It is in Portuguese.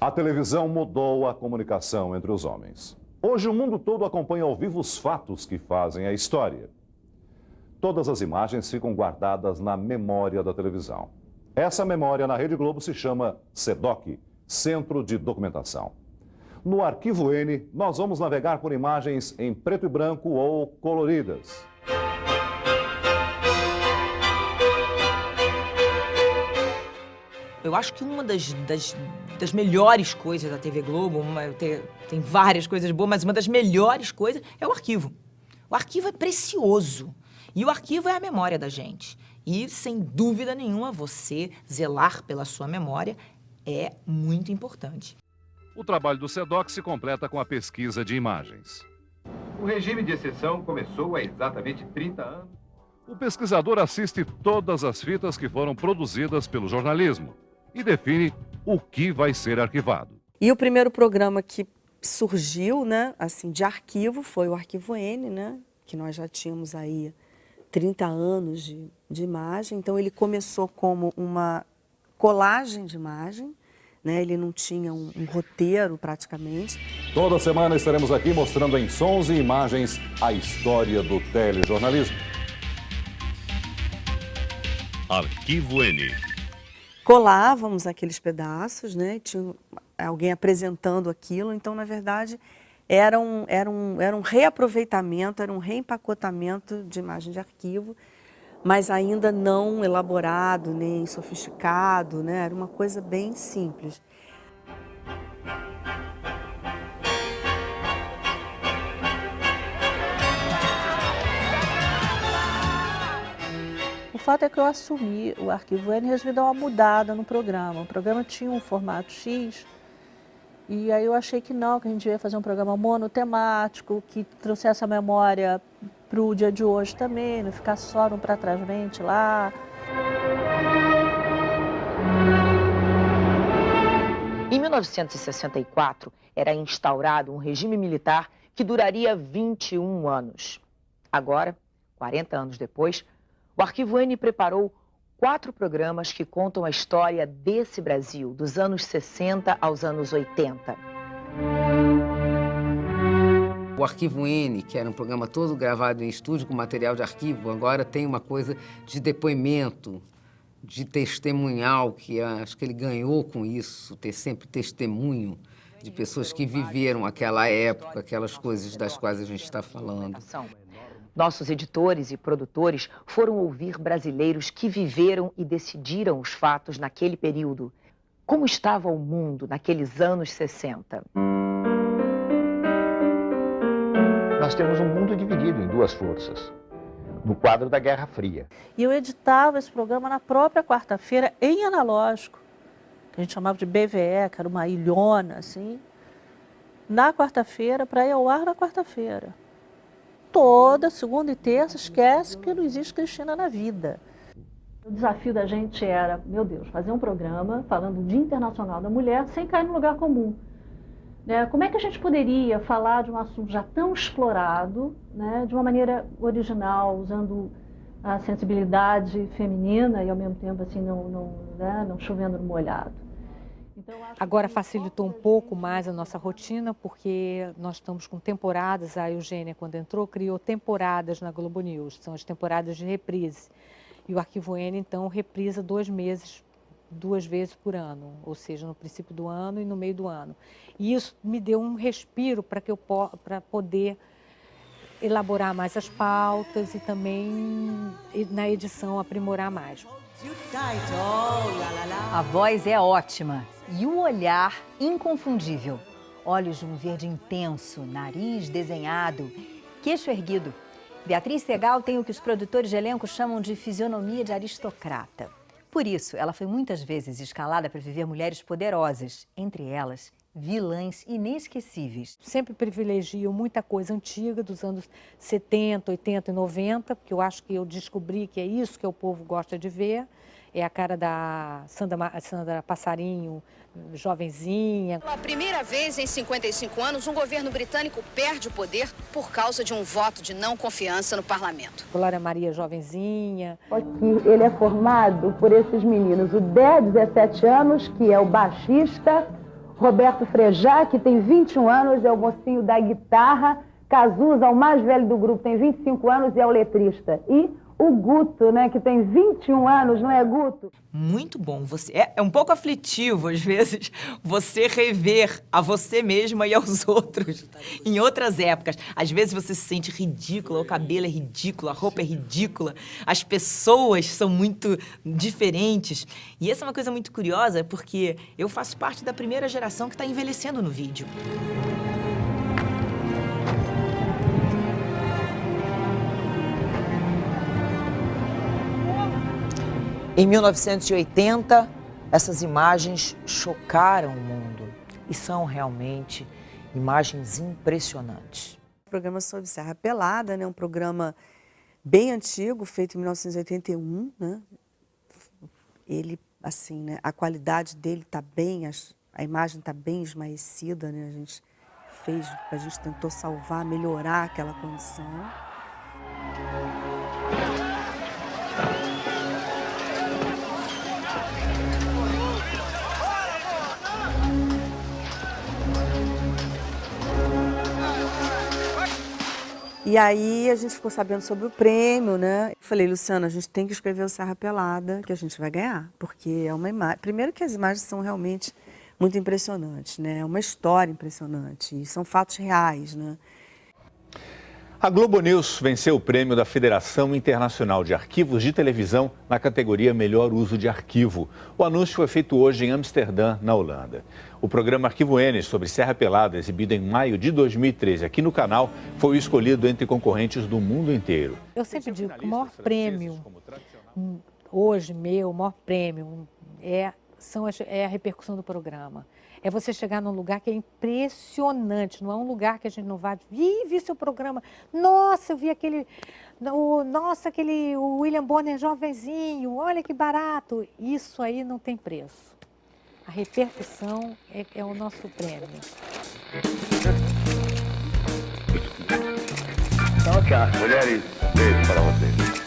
A televisão mudou a comunicação entre os homens. Hoje o mundo todo acompanha ao vivo os fatos que fazem a história. Todas as imagens ficam guardadas na memória da televisão. Essa memória na Rede Globo se chama CEDOC, Centro de Documentação. No Arquivo N, nós vamos navegar por imagens em preto e branco ou coloridas. Eu acho que uma das melhores coisas da TV Globo, tem várias coisas boas, mas uma das melhores coisas é o arquivo. O arquivo é precioso e o arquivo é a memória da gente. E, sem dúvida nenhuma, você zelar pela sua memória é muito importante. O trabalho do CEDOC se completa com a pesquisa de imagens. O regime de exceção começou há exatamente 30 anos. O pesquisador assiste todas as fitas que foram produzidas pelo jornalismo e define o que vai ser arquivado. E o primeiro programa que surgiu, né, assim, de arquivo foi o Arquivo N, né, que nós já tínhamos aí 30 anos de imagem. Então ele começou como uma colagem de imagem, né, ele não tinha um roteiro praticamente. Toda semana estaremos aqui mostrando em sons e imagens a história do telejornalismo. Arquivo N. Colávamos aqueles pedaços, né? Tinha alguém apresentando aquilo, então, na verdade, era um reaproveitamento, era um reempacotamento de imagem de arquivo, mas ainda não elaborado, nem sofisticado, né? Era uma coisa bem simples. O fato é que eu assumi o Arquivo N e resolvi dar uma mudada no programa. O programa tinha um formato X e aí eu achei que não, que a gente ia fazer um programa monotemático, que trouxesse a memória para o dia de hoje também, não ficar só no pra trás mente lá. Em 1964, era instaurado um regime militar que duraria 21 anos. Agora, 40 anos depois, o Arquivo N preparou 4 programas que contam a história desse Brasil, dos anos 60 aos anos 80. O Arquivo N, que era um programa todo gravado em estúdio com material de arquivo, agora tem uma coisa de depoimento, de testemunhal, que acho que ele ganhou com isso, ter sempre testemunho de pessoas que viveram aquela época, aquelas coisas das quais a gente está falando. Nossos editores e produtores foram ouvir brasileiros que viveram e decidiram os fatos naquele período. Como estava o mundo naqueles anos 60? Nós temos um mundo dividido em duas forças, no quadro da Guerra Fria. E eu editava esse programa na própria quarta-feira, em analógico, que a gente chamava de BVE, que era uma ilhona, assim, na quarta-feira, para ir ao ar na quarta-feira. Toda segunda e terça, esquece que não existe Cristina na vida. O desafio da gente era, meu Deus, fazer um programa falando do Dia Internacional da Mulher sem cair no lugar comum. Né? Como é que a gente poderia falar de um assunto já tão explorado, né, de uma maneira original, usando a sensibilidade feminina e ao mesmo tempo assim, não chovendo no molhado? Agora facilitou um pouco mais a nossa rotina, porque nós estamos com temporadas, a Eugênia, quando entrou, criou temporadas na Globo News, são as temporadas de reprise. E o Arquivo N, então, reprisa 2 meses, 2 vezes por ano, ou seja, no princípio do ano e no meio do ano. E isso me deu um respiro para poder elaborar mais as pautas e também, na edição, aprimorar mais. A voz é ótima e o olhar inconfundível. Olhos de um verde intenso, nariz desenhado, queixo erguido. Beatriz Segal tem o que os produtores de elenco chamam de fisionomia de aristocrata. Por isso, ela foi muitas vezes escalada para viver mulheres poderosas, entre elas, vilãs inesquecíveis. Sempre privilegio muita coisa antiga dos anos 70, 80 e 90, porque eu acho que eu descobri que é isso que o povo gosta de ver. É a cara da Sandra Passarinho, jovenzinha. Pela primeira vez em 55 anos, um governo britânico perde o poder por causa de um voto de não confiança no parlamento. Glória Maria, jovenzinha. Aqui ele é formado por esses meninos, o 10, 17 anos, que é o baixista, Roberto Frejá, que tem 21 anos, é o mocinho da guitarra. Cazuza, o mais velho do grupo, tem 25 anos e é o letrista. E o Guto, né, que tem 21 anos, não é, Guto? Muito bom. É um pouco aflitivo, às vezes, você rever a você mesma e aos outros em outras épocas. Às vezes você se sente ridícula, o cabelo é ridículo, a roupa é ridícula, as pessoas são muito diferentes. E essa é uma coisa muito curiosa, porque eu faço parte da primeira geração que está envelhecendo no vídeo. Em 1980, essas imagens chocaram o mundo e são realmente imagens impressionantes. O programa sobre Serra Pelada, né, um programa bem antigo, feito em 1981, né? Ele, assim, né, a qualidade dele está bem, a imagem está bem esmaecida, né? A gente tentou salvar, melhorar aquela condição. E aí a gente ficou sabendo sobre o prêmio, né? Eu falei, Luciana, a gente tem que escrever o Serra Pelada, que a gente vai ganhar, porque é uma imagem. Primeiro que as imagens são realmente muito impressionantes, né? É uma história impressionante, e são fatos reais, né? A Globo News venceu o prêmio da Federação Internacional de Arquivos de Televisão na categoria Melhor Uso de Arquivo. O anúncio foi feito hoje em Amsterdã, na Holanda. O programa Arquivo N sobre Serra Pelada, exibido em maio de 2013 aqui no canal, foi o escolhido entre concorrentes do mundo inteiro. Eu sempre digo que o maior prêmio, hoje meu, o maior prêmio é a repercussão do programa. É você chegar num lugar que é impressionante, não é um lugar que a gente não vai... vi seu programa, nossa, eu vi o William Bonner jovenzinho, olha que barato. Isso aí não tem preço. A repercussão é o nosso prêmio. Então, aqui, mulheres, beijo para vocês.